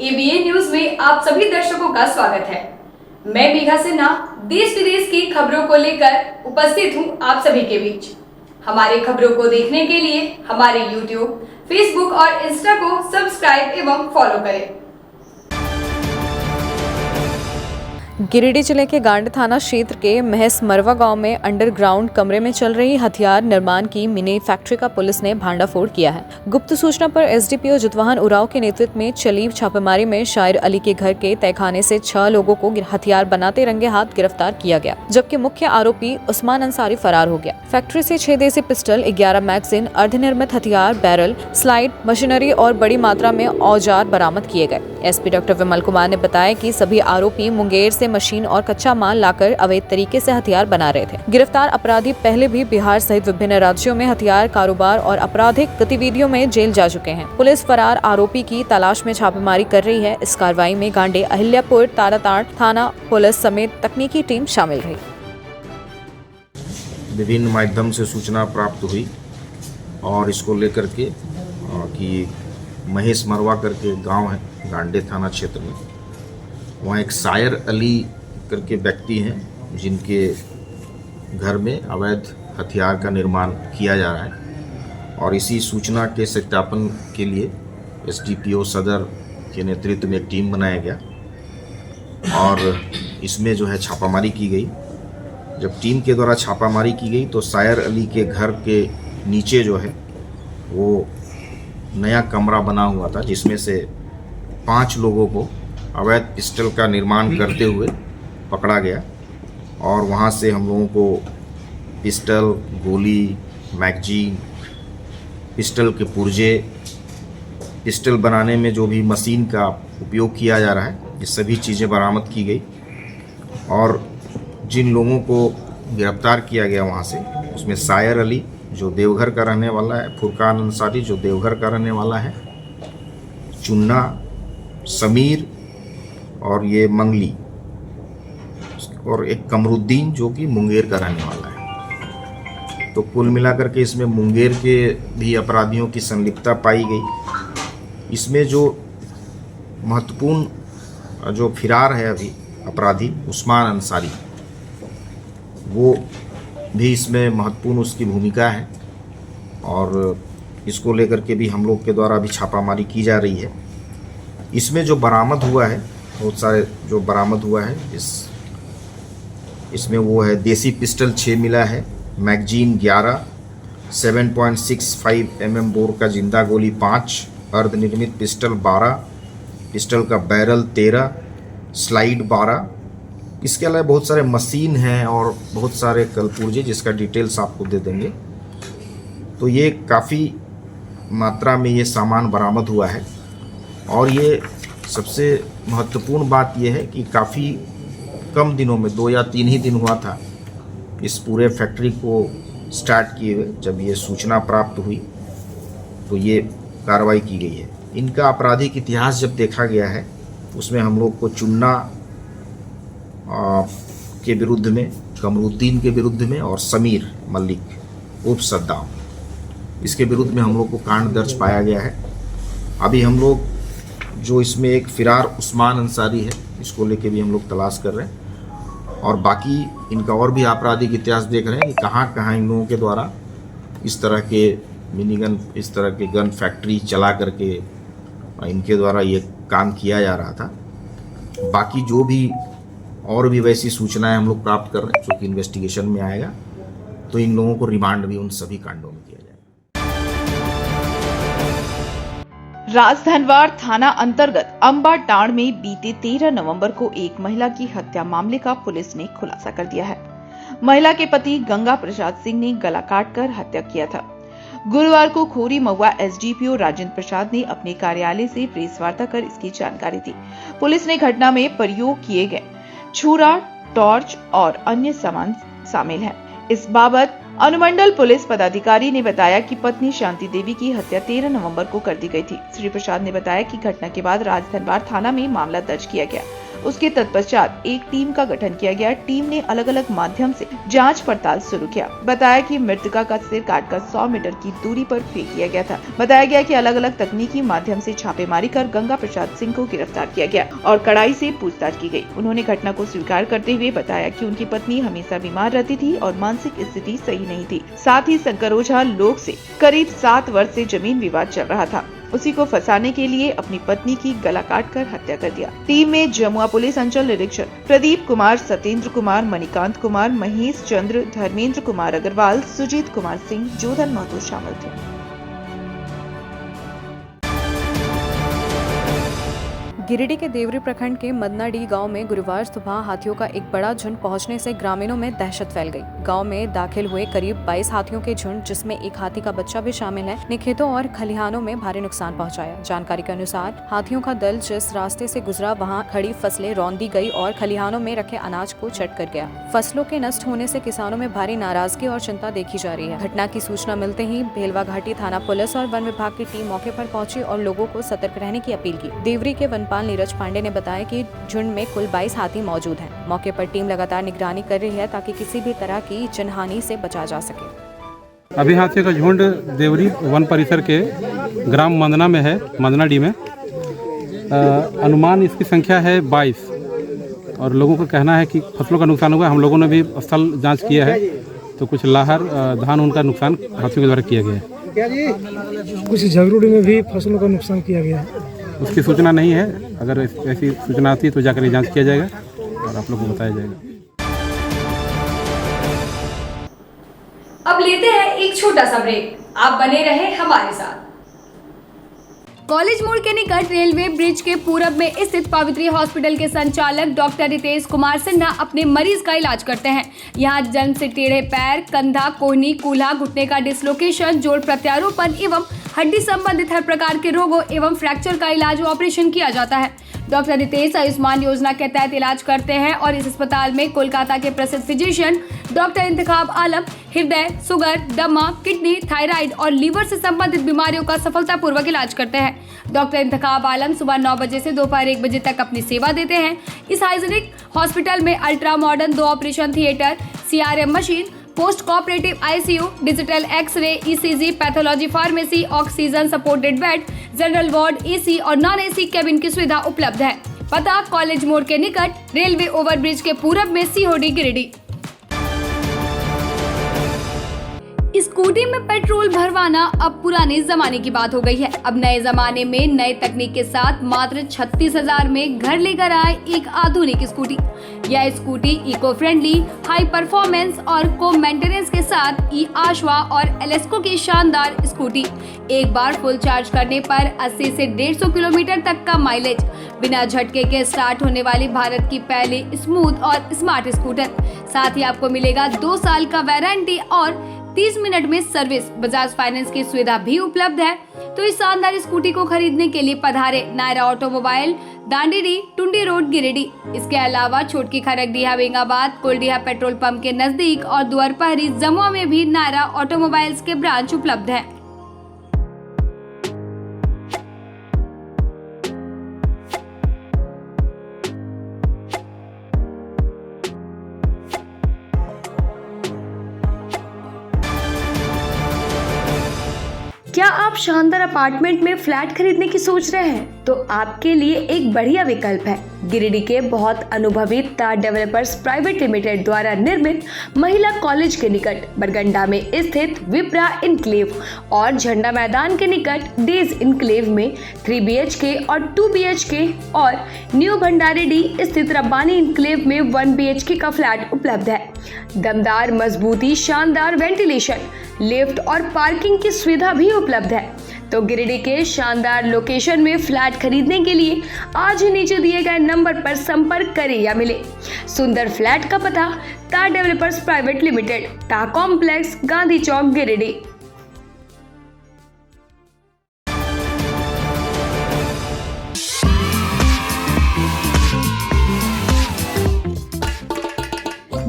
ABN news में आप सभी दर्शकों का स्वागत है। मैं मेघा सिन्हा देश विदेश की खबरों को लेकर उपस्थित हूं आप सभी के बीच। हमारे खबरों को देखने के लिए हमारे यूट्यूब, फेसबुक और इंस्टा को सब्सक्राइब एवं फॉलो करें। गिरिडीह जिले के गांडे थाना क्षेत्र के महस मरवा गांव में अंडरग्राउंड कमरे में चल रही हथियार निर्माण की मिनी फैक्ट्री का पुलिस ने भांडाफोड़ किया है। गुप्त सूचना पर एसडीपीओ जितवाहन उरांव के नेतृत्व में चली छापेमारी में शायर अली के घर के तहखाने से 6 लोगों को हथियार बनाते रंगे हाथ गिरफ्तार किया गया, जबकि मुख्य आरोपी उस्मान अंसारी फरार हो गया। फैक्ट्री से 6 देसी पिस्टल, 11 मैगजीन, अर्धनिर्मित हथियार, बैरल, स्लाइड, मशीनरी और बड़ी मात्रा में औजार बरामद किए गए। एसपी डॉक्टर विमल कुमार ने बताया कि सभी आरोपी मुंगेर से मशीन और कच्चा माल लाकर अवैध तरीके से हथियार बना रहे थे। गिरफ्तार अपराधी पहले भी बिहार सहित विभिन्न राज्यों में हथियार कारोबार और आपराधिक गतिविधियों में जेल जा चुके हैं। पुलिस फरार आरोपी की तलाश में छापेमारी कर रही है। इस कार्रवाई में गांडे, अहिल्यापुर, ताराताड़ थाना पुलिस समेत तकनीकी टीम शामिल रही। विभिन्न माध्यम से सूचना प्राप्त हुई और इसको लेकर के कि महेश मरवा करके गांव है गांडे थाना क्षेत्र में, वहाँ एक शायर अली करके व्यक्ति हैं जिनके घर में अवैध हथियार का निर्माण किया जा रहा है। और इसी सूचना के सत्यापन के लिए एसडीपीओ सदर के नेतृत्व में एक टीम बनाया गया और इसमें जो है छापामारी की गई। जब टीम के द्वारा छापामारी की गई तो शायर अली के घर के नीचे जो है वो नया कमरा बना हुआ था, जिसमें से 5 लोगों को अवैध पिस्टल का निर्माण करते हुए पकड़ा गया और वहाँ से हम लोगों को पिस्टल, गोली, मैगजीन, पिस्टल के पुर्जे, पिस्टल बनाने में जो भी मशीन का उपयोग किया जा रहा है, ये सभी चीज़ें बरामद की गई। और जिन लोगों को गिरफ्तार किया गया वहाँ से, उसमें शायर अली जो देवघर का रहने वाला है, फुरकान अंसारी जो देवघर का रहने वाला है, चुन्ना, समीर और ये मंगली और एक कमरुद्दीन जो कि मुंगेर का रहने वाला है। तो कुल मिलाकर के इसमें मुंगेर के भी अपराधियों की संलिप्तता पाई गई। इसमें जो महत्वपूर्ण जो फिरार है अभी अपराधी उस्मान अंसारी, वो भी इसमें महत्वपूर्ण उसकी भूमिका है और इसको लेकर के भी हम लोग के द्वारा अभी छापामारी की जा रही है। इसमें जो बरामद हुआ है, बहुत सारे जो बरामद हुआ है इसमें वो है देसी पिस्टल 6 मिला है, मैगजीन 11, 7.65 mm बोर का जिंदा गोली 5, अर्धनिर्मित पिस्टल 12, पिस्टल का बैरल 13, स्लाइड 12। इसके अलावा बहुत सारे मशीन हैं और बहुत सारे कलपुर्जे जिसका डिटेल्स आपको दे देंगे। तो ये काफ़ी मात्रा में ये सामान बरामद हुआ है और ये सबसे महत्वपूर्ण बात ये है कि काफ़ी कम दिनों में 2 या 3 ही दिन हुआ था इस पूरे फैक्ट्री को स्टार्ट किए हुए। जब ये सूचना प्राप्त हुई तो ये कार्रवाई की गई है। इनका आपराधिक इतिहास जब देखा गया है उसमें हम लोग को चुन्ना के विरुद्ध में, कमरुद्दीन के विरुद्ध में और समीर मलिक उर्फ सद्दाम, इसके विरुद्ध में हम लोग को कांड दर्ज पाया गया है। अभी हम लोग जो इसमें एक फिरार उस्मान अंसारी है, इसको लेके भी हम लोग तलाश कर रहे हैं और बाकी इनका और भी आपराधिक इतिहास देख रहे हैं कि कहाँ कहाँ इन लोगों के द्वारा इस तरह के मिनी गन, इस तरह के गन फैक्ट्री चला करके इनके द्वारा ये काम किया जा रहा था। बाकी जो भी और भी वैसी सूचनाएं हम लोग प्राप्त कर रहे हैं जो कि इन्वेस्टिगेशन में आएगा, तो इन लोगों को रिमांड भी उन सभी कांडों में किया जाएगा। राजधनवार थाना अंतर्गत अंबाटाड़ में बीते 13 नवंबर को एक महिला की हत्या मामले का पुलिस ने खुलासा कर दिया है। महिला के पति गंगा प्रसाद सिंह ने गला काटकर हत्या किया था। गुरुवार को खोरी महुआ एसडीपीओ राजेंद्र प्रसाद ने अपने कार्यालय से प्रेस वार्ता कर इसकी जानकारी दी। पुलिस ने घटना में प्रयोग किए गए छुरा, टॉर्च और अन्य सामान शामिल है। इस बाबत अनुमंडल पुलिस पदाधिकारी ने बताया कि पत्नी शांति देवी की हत्या 13 नवंबर को कर दी गई थी। श्री प्रसाद ने बताया कि घटना के बाद राजधनवार थाना में मामला दर्ज किया गया। उसके तत्पश्चात एक टीम का गठन किया गया। टीम ने अलग अलग माध्यम से जांच पड़ताल शुरू किया। बताया कि मृतका का सिर काटकर 100 मीटर की दूरी पर फेंक दिया गया था। बताया गया कि अलग अलग तकनीकी माध्यम से छापेमारी कर गंगा प्रसाद सिंह को गिरफ्तार किया गया और कड़ाई से पूछताछ की गई। उन्होंने घटना को स्वीकार करते हुए बताया कि उनकी पत्नी हमेशा बीमार रहती थी और मानसिक स्थिति सही नहीं थी। साथ ही शंकर ओझा लोग से करीब 7 वर्ष से जमीन विवाद चल रहा था। उसी को फंसाने के लिए अपनी पत्नी की गला काटकर हत्या कर दिया। टीम में जमुआ पुलिस अंचल निरीक्षक प्रदीप कुमार, सत्येंद्र कुमार, मणिकांत कुमार, महेश चंद्र, धर्मेंद्र कुमार अग्रवाल, सुजीत कुमार सिंह, जोधन महतो शामिल थे। गिरिडीह के देवरी प्रखंड के मदनाडीह गांव में गुरुवार सुबह हाथियों का एक बड़ा झुंड पहुंचने से ग्रामीणों में दहशत फैल गई। गांव में दाखिल हुए करीब 22 हाथियों के झुंड, जिसमें एक हाथी का बच्चा भी शामिल है, ने खेतों और खलिहानों में भारी नुकसान पहुंचाया। जानकारी के अनुसार हाथियों का दल जिस रास्ते से गुजरा वहां खड़ी फसलें रौंद दी गई और खलिहानों में रखे अनाज को चट कर गया। फसलों के नष्ट होने से किसानों में भारी नाराजगी और चिंता देखी जा रही है। घटना की सूचना मिलते ही भेलवा घाटी थाना पुलिस और वन विभाग की टीम मौके पर पहुंची और लोगों को सतर्क रहने की अपील की। देवरी के वनपाल नीरज पांडे ने बताया कि झुंड में कुल 22 हाथी मौजूद हैं। मौके पर टीम लगातार निगरानी कर रही है ताकि किसी भी तरह की जनहानि से बचा जा सके। अभी हाथियों का झुंड देवरी वन परिसर के ग्राम मंदना में है, मदनाडीह में। अनुमान इसकी संख्या है 22 और लोगों का कहना है कि फसलों का नुकसान हुआ। हम लोगों ने भी स्थल जांच किया है तो कुछ लाहर धान उनका नुकसान हाथियों के द्वारा किया गया है। कुछ जरूरी में भी फसलों का नुकसान किया गया है। उसकी सूचना नहीं है, अगर ऐसी सूचना आती है तो जाकर जांच किया जाएगा और आप लोगों को बताया जाएगा। अब लेते हैं एक छोटा सा ब्रेक। आप बने रहे हमारे साथ। कॉलेज मोड़ के निकट रेलवे ब्रिज के पूरब में स्थित पवित्री हॉस्पिटल के संचालक डॉक्टर रितेश कुमार सिन्हा अपने मरीज का इलाज करते हैं। यहाँ जन्म से टेढ़े पैर, कंधा, कोहनी, कूल्हा, घुटने का डिसलोकेशन, जोड़ प्रत्यारोपण एवं हड्डी संबंधित हर प्रकार के रोगों एवं फ्रैक्चर का इलाज व ऑपरेशन किया जाता है। डॉक्टर रितेश आयुष्मान योजना के तहत इलाज करते हैं और इस अस्पताल में कोलकाता के प्रसिद्ध फिजिशियन डॉक्टर इंतखाब आलम हृदय, शुगर, दमा, किडनी, थायराइड और लीवर से संबंधित बीमारियों का सफलतापूर्वक इलाज करते हैं। डॉक्टर इंतखाब आलम सुबह 9 बजे से दोपहर 1 बजे तक अपनी सेवा देते हैं। इस हाइजीनिक हॉस्पिटल में ultra modern 2 operation theatre, CRM machine, post cooperative ICU, digital x ray, ECG, pathology, pharmacy, oxygen supported bed, general ward, AC और नॉन AC केबिन की सुविधा उपलब्ध है। पता कॉलेज मोड़ के निकट रेलवे ओवरब्रिज के पूरब में COD गिरिडीह। स्कूटी में पेट्रोल भरवाना अब पुराने जमाने की बात हो गई है। अब नए जमाने में नए तकनीक के साथ मात्र 36,000 में घर लेकर आए एक आधुनिक स्कूटी। यह scooty eco friendly, high performance और को मेंटेनेंस के साथ आशवा और एलेस्को की शानदार स्कूटी। एक बार फुल चार्ज करने पर 80 से 150 किलोमीटर तक का माइलेज, बिना झटके के स्टार्ट होने वाली भारत की पहली स्मूथ और स्मार्ट स्कूटर। साथ ही आपको मिलेगा 2 साल का वारंटी और 30 मिनट में सर्विस। बजाज फाइनेंस की सुविधा भी उपलब्ध है। तो इस शानदार स्कूटी को खरीदने के लिए पधारे नायरा ऑटोमोबाइल, दांडीडी, टुंडी रोड, गिरिडीह। इसके अलावा छोटकी खरगडीहा, बेंगाबाद, कोलडीहा पेट्रोल पंप के नजदीक और दुआरपहरी, जमुआ में भी नायरा ऑटोमोबाइल्स के ब्रांच उपलब्ध है। क्या आप शानदार अपार्टमेंट में फ्लैट खरीदने की सोच रहे हैं? तो आपके लिए एक बढ़िया विकल्प है। गिरिडीह के बहुत अनुभवी तार डेवलपर्स प्राइवेट लिमिटेड द्वारा निर्मित महिला कॉलेज के निकट बरगंडा में स्थित विप्रा इनक्लेव और झंडा मैदान के निकट डेज इनक्लेव में 3 BHK और 2 BHK और न्यू भंडारीडीह स्थित रब्बानी इनक्लेव में 1 BHK का फ्लैट उपलब्ध है। दमदार मजबूती, शानदार वेंटिलेशन, लिफ्ट और पार्किंग की सुविधा भी उपलब्ध है। तो गिरिडीह के शानदार लोकेशन में फ्लैट खरीदने के लिए आज ही नीचे दिए गए नंबर पर संपर्क करें या मिले। सुंदर फ्लैट का पता तार डेवलपर्स प्राइवेट लिमिटेड, टा कॉम्प्लेक्स, गांधी चौक, गिरिडीह।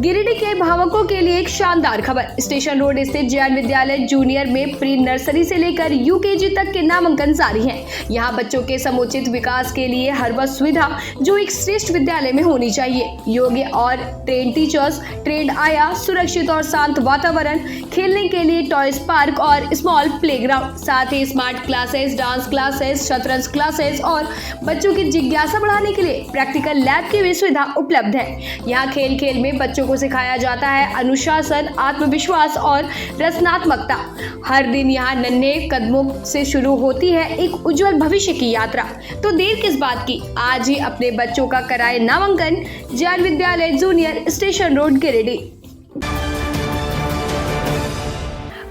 गिरिडीह के भावकों के लिए एक शानदार खबर। स्टेशन रोड स्थित जैन विद्यालय जूनियर में प्री नर्सरी से लेकर यूकेजी तक के नामांकन जारी हैं। यहाँ बच्चों के समुचित विकास के लिए हर वह सुविधा जो एक श्रेष्ठ विद्यालय में होनी चाहिए। योग्य और ट्रेन टीचर्स, ट्रेंड आया, सुरक्षित और शांत वातावरण, खेलने के लिए टॉयज पार्क और स्मॉल प्लेग्राउंड, साथ ही स्मार्ट क्लासेस, डांस क्लासेस, शतरंज क्लासेस और बच्चों की जिज्ञासा बढ़ाने के लिए प्रैक्टिकल लैब की भी सुविधा उपलब्ध है। यहाँ खेल खेल में बच्चों को सिखाया जाता है अनुशासन, आत्मविश्वास और रचनात्मकता। हर दिन यहाँ नन्हे कदमों से शुरू होती है एक उज्जवल भविष्य की यात्रा। तो देर किस बात की, आज ही अपने बच्चों का कराए नामांकन जैन विद्यालय जूनियर, स्टेशन रोड, गिरिडीह।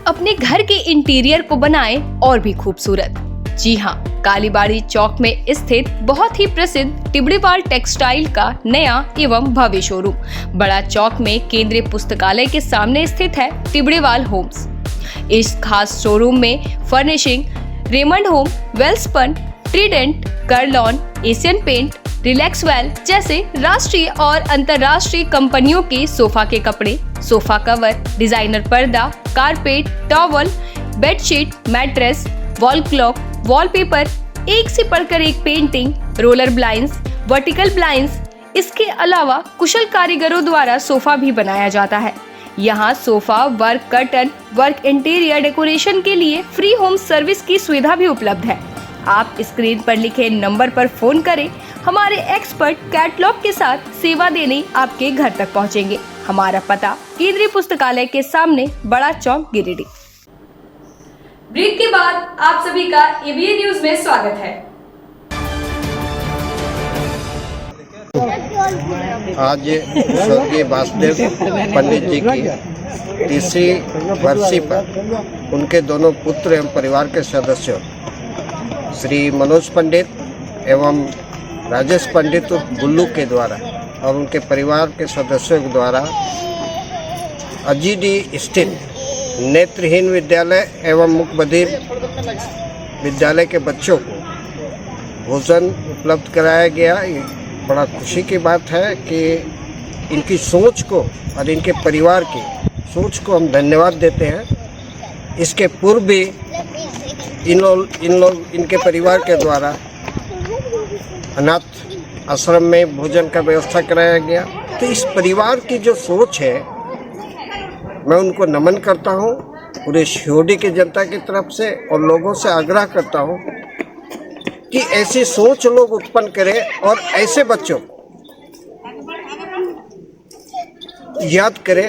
अपने घर के इंटीरियर को बनाएं और भी खूबसूरत। जी हाँ, कालीबाड़ी चौक में स्थित बहुत ही प्रसिद्ध टिबड़ीवाल टेक्सटाइल का नया एवं भव्य शोरूम बड़ा चौक में केंद्रीय पुस्तकालय के सामने स्थित है टिबड़ीवाल होम्स। इस खास शोरूम में furnishing Raymond home, Welspun, Trident, Kurlon, Asian paint, Relaxwell जैसे राष्ट्रीय और अंतर्राष्ट्रीय कंपनियों के सोफा के कपड़े, सोफा कवर, डिजाइनर पर्दा, carpet, towel, bedsheet, mattress, wall clock, wallpaper, एक से बढ़कर एक painting, roller blinds, vertical blinds, इसके अलावा कुशल कारीगरों द्वारा सोफा भी बनाया जाता है। यहाँ sofa work, curtain work, interior decoration के लिए फ्री होम सर्विस की सुविधा भी उपलब्ध है। आप स्क्रीन पर लिखे नंबर पर फोन करें, हमारे एक्सपर्ट कैटलॉग के साथ सेवा देने आपके घर तक पहुँचेंगे। हमारा पता केंद्रीय पुस्तकालय के सामने, बड़ा चौक, गिरिडीह। ब्रेक के बाद आप सभी का एबीएन न्यूज में स्वागत है। आज स्वर्गीय वासुदेव पंडित जी की तीसरी बरसी पर उनके दोनों पुत्र एवं परिवार के सदस्यों श्री मनोज पंडित एवं राजेश पंडित गुल्लू के द्वारा और उनके परिवार के सदस्यों के द्वारा अजीडीह स्थित नेत्रहीन विद्यालय एवं मुकबधिर विद्यालय के बच्चों को भोजन उपलब्ध कराया गया। ये बड़ा खुशी की बात है कि इनकी सोच को और इनके परिवार की सोच को हम धन्यवाद देते हैं। इसके पूर्व भी इनके परिवार के द्वारा अनाथ आश्रम में भोजन का व्यवस्था कराया गया। तो इस परिवार की जो सोच है, मैं उनको नमन करता हूँ पूरे शिवोडी की जनता की तरफ से, और लोगों से आग्रह करता हूँ कि ऐसी सोच लोग उत्पन्न करें और ऐसे बच्चों को याद करें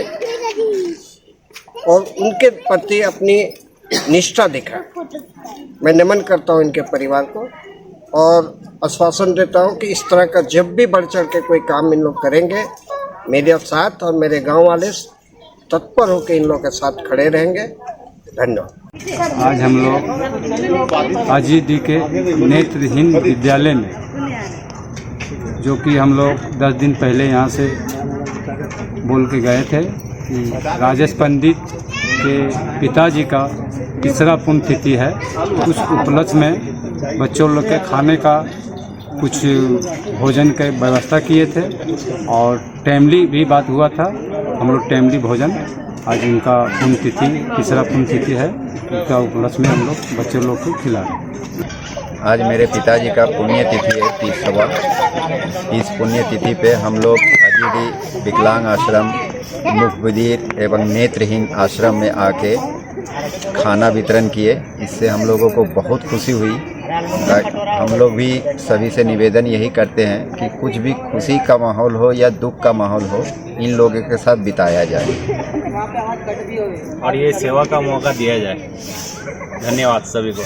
और उनके प्रति अपनी निष्ठा दिखाएं। मैं नमन करता हूँ इनके परिवार को और आश्वासन देता हूँ कि इस तरह का जब भी बढ़ चढ़ के कोई काम इन लोग करेंगे, मेरे साथ और मेरे गांव वाले तत्पर होकर इन लोगों के साथ खड़े रहेंगे। धन्यवाद। आज हम लोग अजीडीह के नेत्रहीन विद्यालय में, जो कि हम लोग 10 दिन पहले यहाँ से बोल के गए थे कि राजेश पंडित के पिताजी का तीसरा पुण्यतिथि है, उस उपलक्ष्य में बच्चों लोग के खाने का कुछ भोजन की व्यवस्था किए थे और टाइमली भी बात हुआ था। हम लोग टाइमली भोजन, आज इनका पुण्यतिथि, तीसरा पुण्यतिथि है, उसका उपलक्ष्य में हम लोग बच्चे लोग को खिला रहे हैं। आज मेरे पिताजी का पुण्यतिथि है 30वां। इस पुण्यतिथि पे हम लोग अजीडीह विकलांग आश्रम, मुकबधिर एवं नेत्रहीन आश्रम में आके खाना वितरण किए। इससे हम लोगों को बहुत खुशी हुई। हम लोग भी सभी से निवेदन यही करते हैं कि कुछ भी खुशी का माहौल हो या दुख का माहौल हो, इन लोगों के साथ बिताया जाए और ये सेवा का मौका दिया जाए। धन्यवाद सभी को।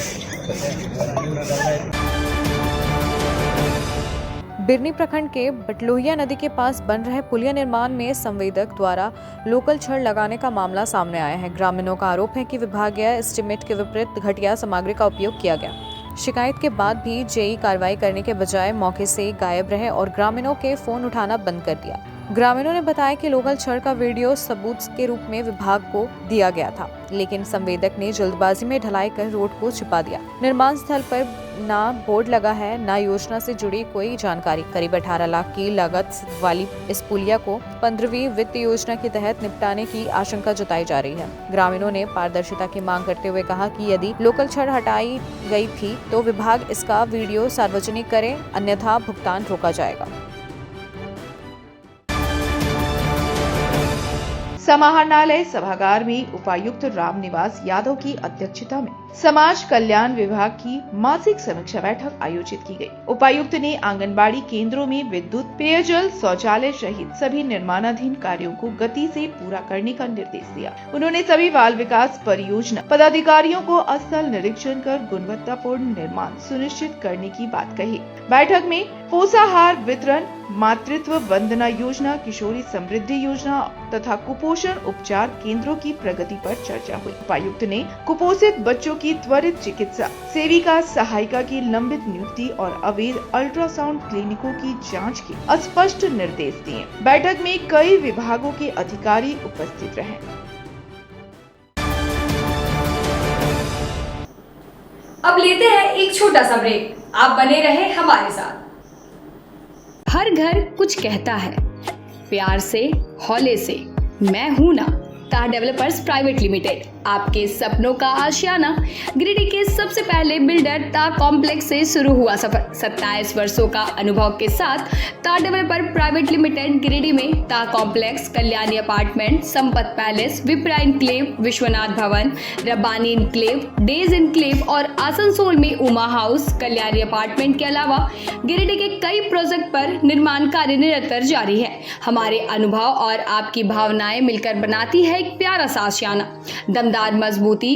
बिरनी प्रखंड के बटलोहिया नदी के पास बन रहे पुलिया निर्माण में संवेदक द्वारा लोकल छड़ लगाने का मामला सामने आया है। ग्रामीणों का आरोप है कि विभागीय एस्टीमेट के विपरीत घटिया सामग्री का उपयोग किया गया। शिकायत के बाद भी जेई कार्रवाई करने के बजाय मौके से गायब रहे और ग्रामीणों के फोन उठाना बंद कर दिया। ग्रामीणों ने बताया कि लोकल छड़ का वीडियो सबूत के रूप में विभाग को दिया गया था, लेकिन संवेदक ने जल्दबाजी में ढलाई कर रोड को छिपा दिया। निर्माण स्थल पर ना बोर्ड लगा है, ना योजना से जुड़ी कोई जानकारी। करीब 18 लाख की लागत वाली इस पुलिया को 15वीं वित्त योजना के तहत निपटाने की आशंका जताई जा रही है। ग्रामीणों ने पारदर्शिता की मांग करते हुए कहा कि यदि लोकल छड़ हटाई गई थी तो विभाग इसका वीडियो सार्वजनिक करे, अन्यथा भुगतान रोका जाएगा। समाहरणालय सभागार में उपायुक्त रामनिवास यादव की अध्यक्षता में समाज कल्याण विभाग की मासिक समीक्षा बैठक आयोजित की गई। उपायुक्त ने आंगनबाड़ी केंद्रों में विद्युत, पेयजल, शौचालय सहित सभी निर्माणाधीन कार्यों को गति से पूरा करने का निर्देश दिया। उन्होंने सभी बाल विकास परियोजना पदाधिकारियों को स्थल निरीक्षण कर गुणवत्तापूर्ण निर्माण सुनिश्चित करने की बात कही। बैठक में पोषाहार वितरण, मातृत्व वंदना योजना, किशोरी समृद्धि योजना तथा कुपोषण उपचार केंद्रों की प्रगति पर चर्चा हुई। उपायुक्त ने कुपोषित बच्चों की त्वरित चिकित्सा, सेविका सहायिका की लंबित नियुक्ति और अवैध अल्ट्रासाउंड क्लिनिकों की जांच के स्पष्ट निर्देश दिए। बैठक में कई विभागों के अधिकारी उपस्थित रहे। अब लेते हैं एक छोटा सा ब्रेक। आप बने रहे हमारे साथ। हर घर कुछ कहता है, प्यार से, हौले से, मैं हूं ना। तार डेवलपर्स प्राइवेट लिमिटेड, आपके सपनों का आशियाना। गिरिडीह के सबसे पहले बिल्डर तार कॉम्प्लेक्स से शुरू हुआ सफर। 27 वर्षों का अनुभव के साथ तार डेवलपर प्राइवेट लिमिटेड गिरिडीह में तार complex, Kalyani apartment, Sampat palace, Vipra enclave, Vishwanath Bhawan, Rabbani enclave, days enclave और आसनसोल में उमा हाउस, कल्याणी अपार्टमेंट के अलावा गिरिडीह के कई प्रोजेक्ट पर निर्माण कार्य निरंतर जारी है। हमारे अनुभव और आपकी भावनाएं मिलकर बनाती है एक प्यारा सा आशियाना। दमदार मजबूती,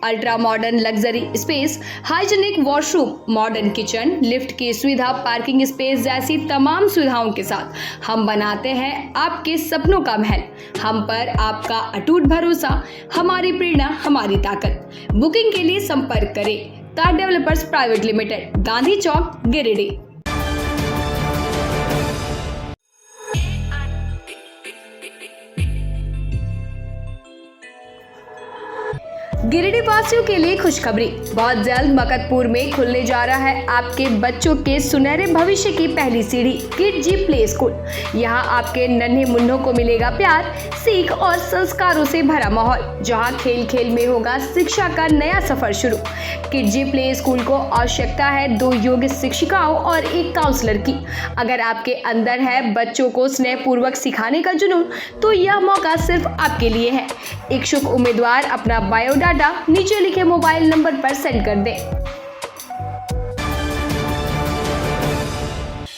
ultra modern luxury space, hygienic washroom, modern kitchen, lift की सुविधा, पार्किंग स्पेस जैसी तमाम सुविधाओं के साथ हम बनाते हैं आपके सपनों का महल। हम पर आपका अटूट भरोसा, हमारी प्रेरणा, हमारी ताकत। बुकिंग के लिए संपर्क करें तार डेवलपर्स प्राइवेट लिमिटेड, गांधी चौक, गिरिडीह। गिरिडीह वासियों के लिए खुशखबरी। बहुत जल्द मकतपुर में खुलने जा रहा है आपके बच्चों के सुनहरे भविष्य की पहली सीढ़ी, किड जी प्ले स्कूल। यहाँ आपके नन्हे मुन्नों को मिलेगा प्यार, सीख और संस्कारों से भरा माहौल, जहाँ खेल खेल में होगा शिक्षा का नया सफर शुरू। किड जी प्ले स्कूल को आवश्यकता है 2 योग्य शिक्षिकाओं और 1 काउंसलर की। अगर आपके अंदर है बच्चों को स्नेहपूर्वक सिखाने का जुनून, तो यह मौका सिर्फ आपके लिए है। इच्छुक उम्मीदवार अपना बायोडाटा नीचे लिखे मोबाइल नंबर पर सेंड कर दें।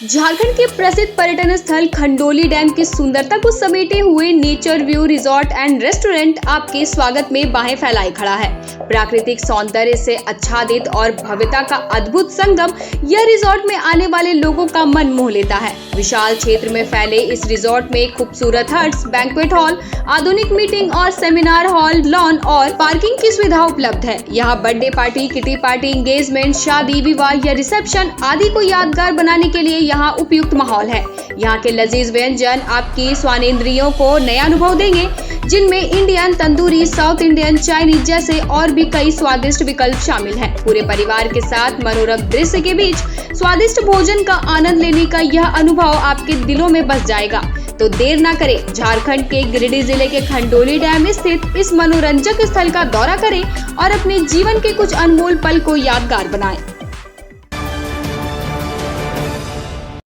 झारखंड के प्रसिद्ध पर्यटन स्थल खंडोली डैम की सुंदरता को समेटे हुए nature view resort and restaurant आपके स्वागत में बाहें फैलाए खड़ा है। प्राकृतिक सौंदर्य से आच्छादित और भव्यता का अद्भुत संगम यह रिजॉर्ट में आने वाले लोगों का मन मोह लेता है। विशाल क्षेत्र में फैले इस रिजॉर्ट में खूबसूरत हट्स, बैंक्वेट हॉल, आधुनिक मीटिंग और सेमिनार हॉल, लॉन और पार्किंग की सुविधा उपलब्ध है। यहाँ birthday party, kitty party, engagement, शादी, विवाह या रिसेप्शन आदि को यादगार बनाने के लिए यहाँ उपयुक्त माहौल है। यहाँ के लजीज व्यंजन आपकी स्वानेंद्रियों को नया अनुभव देंगे, जिनमें Indian, tandoori, south Indian, Chinese जैसे और भी कई स्वादिष्ट विकल्प शामिल हैं। पूरे परिवार के साथ मनोरम दृश्य के बीच स्वादिष्ट भोजन का आनंद लेने का यह अनुभव आपके दिलों में बस जाएगा। तो देर ना करें, झारखंड के गिरिडीह जिले के खंडोली डैम स्थित इस मनोरंजक स्थल का दौरा करें और अपने जीवन के कुछ अनमोल पल को यादगार बनाएं।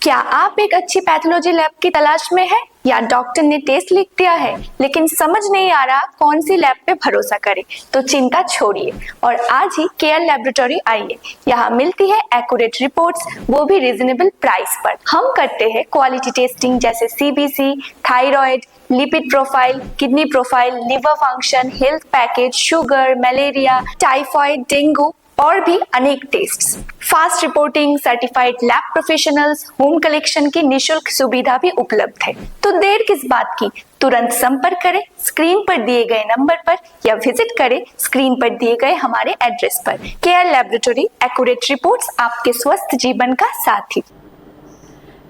क्या आप एक अच्छी पैथोलॉजी लैब की तलाश में हैं या डॉक्टर ने टेस्ट लिख दिया है लेकिन समझ नहीं आ रहा कौन सी लैब पे भरोसा करें? तो चिंता छोड़िए और आज ही केयर लैबोरेटरी आइए। यहाँ मिलती है एक्यूरेट रिपोर्ट्स, वो भी रीजनेबल प्राइस पर। हम करते हैं क्वालिटी टेस्टिंग जैसे CBC, thyroid, lipid profile, kidney profile, liver function, health package, sugar, malaria, typhoid, dengue और भी अनेक tests. Fast reporting, certified lab professionals, home collection की निशुल्क सुविधा भी उपलब्ध है। तो देर किस बात की, तुरंत संपर्क करें स्क्रीन पर दिए गए नंबर पर या विजिट करें स्क्रीन पर दिए गए हमारे एड्रेस पर। केयर लैबोरेटरी, एक्यूरेट रिपोर्ट्स, आपके स्वस्थ जीवन का साथी।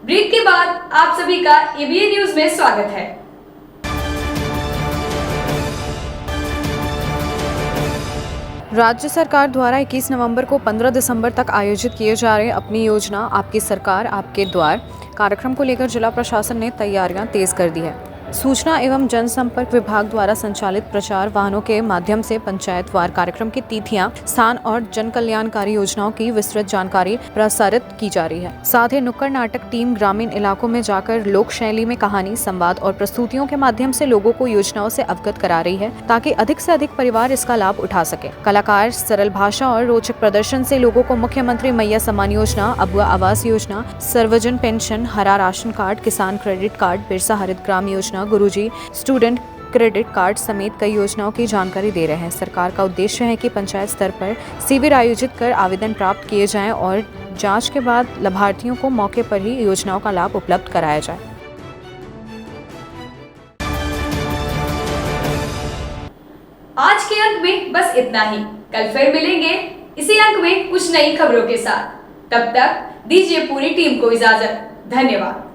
ब्रेक के बाद आप सभी का एबीएन न्यूज में स्वागत है। राज्य सरकार द्वारा 21 नवंबर को 15 दिसंबर तक आयोजित किए जा रहे अपनी योजना आपकी सरकार आपके द्वार कार्यक्रम को लेकर जिला प्रशासन ने तैयारियां तेज कर दी है। सूचना एवं जनसंपर्क विभाग द्वारा संचालित प्रचार वाहनों के माध्यम से पंचायत वार कार्यक्रम की तिथियां, स्थान और जन कल्याणकारी योजनाओं की विस्तृत जानकारी प्रसारित की जा रही है। साथ ही नुक्कड़ नाटक टीम ग्रामीण इलाकों में जाकर लोक शैली में कहानी, संवाद और प्रस्तुतियों के माध्यम से लोगों को योजनाओं से अवगत करा रही है, ताकि अधिक से अधिक परिवार इसका लाभ उठा सके। कलाकार सरल भाषा और रोचक प्रदर्शन से लोगों को मुख्यमंत्री मैया सम्मान योजना, अबुआ आवास योजना, सर्वजन पेंशन, हरा राशन कार्ड, किसान क्रेडिट कार्ड, बिरसा हरित ग्राम योजना, गुरुजी स्टूडेंट क्रेडिट कार्ड समेत कई योजनाओं की जानकारी दे रहे हैं। सरकार का उद्देश्य है कि पंचायत स्तर पर शिविर आयोजित कर आवेदन प्राप्त किए जाएं और जांच के बाद लाभार्थियों को मौके पर ही योजनाओं का लाभ उपलब्ध कराया जाए। आज के अंक में बस इतना ही। कल फिर मिलेंगे इसी अंक में कुछ नई खबरों के साथ। तब तक दीजिए पूरी टीम को इजाजत। धन्यवाद।